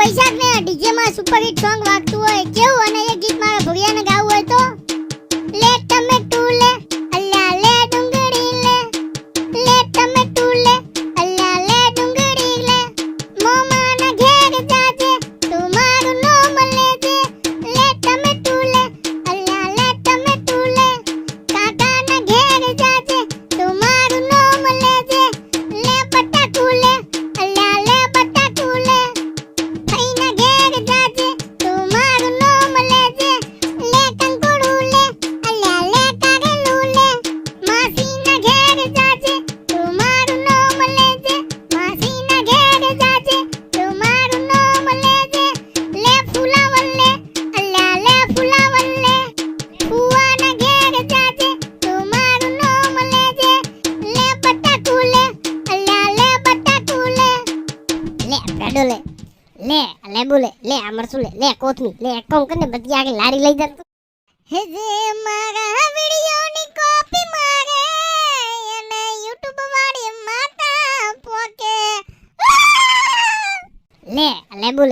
વૈશાખ ને ડીજે માં super hit song વાગતું હોય કેવું, અને એ ગીત મારા ભુરિયાને ગાવું હોય તો લે ટમેટુ લે અલ્લા લે ડુંગળી લે ટમેટુ લે અલ્લા લે ડુંગળી લે મોમા ના ઘેર જાજે તું મારું નામ લેજે લે ટમેટુ લે અલ્લા લે ટમેટુ લે કાકા ના ઘેર જાજે તું મારું નામ લેજે લે બટાકુ લે અલ્લા લે બટાકુ લે ફઈના ઘેર જાજે તું મારું નામ લેજે લે કંકોડું લે અલ્લા લે કારેલું લે માસીના ઘેર જાજે તું મારું નામ લેજે માસીના ઘેર જાજે તું મારું નામ લેજે લે ફુલાવર લે અલ્લા લે ફુલાવર લે ફુવાના ઘેર જાજે તું મારું નામ લેજે લે બટાકુ લે અલ્લા લે બટાકુ લે બ્રેડો લે લેબુ લે અમરસુ લે કોથમી લે એકાઉન્ટ કરીને બધી આગળ લારી લઈ જા હે જે મારા વિડિયોની કોપી મારે અને YouTube વાળી માતા પોકે લેબુ